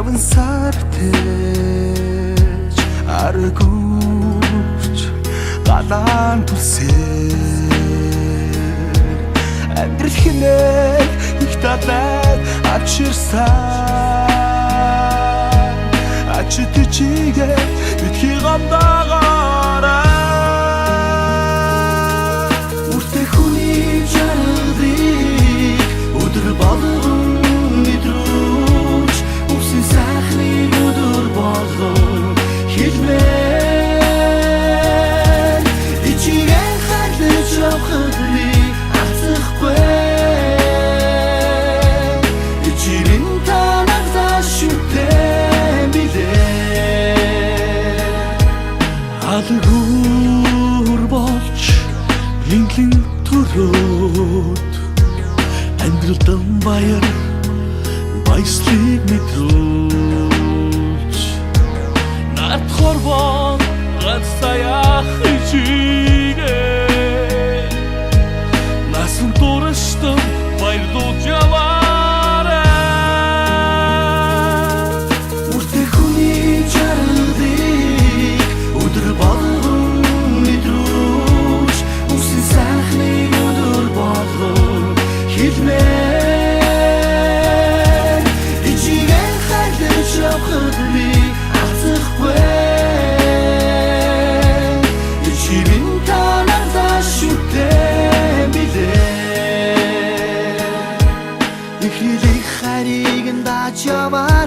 10 сар тэж аргууч галаан түсээр амьдрал хэмээн их талайд авчирсан ачид чигээ битгий гамдаагаараа үртэй хүний жаргалыг өдөр болгон мэдрүүч үсэн сайхны өдөр болгон хэлмээр ичигээ хайлж явахад би ацхгүй ичирэн танагтаа шүтэн билээ алгуур болж линклин төрөөд амьдралдан баяр баяслыг мэдрүүлж над хорвон гацсаях ичигээ насан туршдан баярлуулж яваарай үртэй хүний жаргалыг өдөр болгон мэдрүүлж үсэн сайхны өдөр болгон хэлмээр ичигээ хайлж явахад би ацхгүй ичирэн танагтаа шүтэн билээ ихлэх хариг дач яваа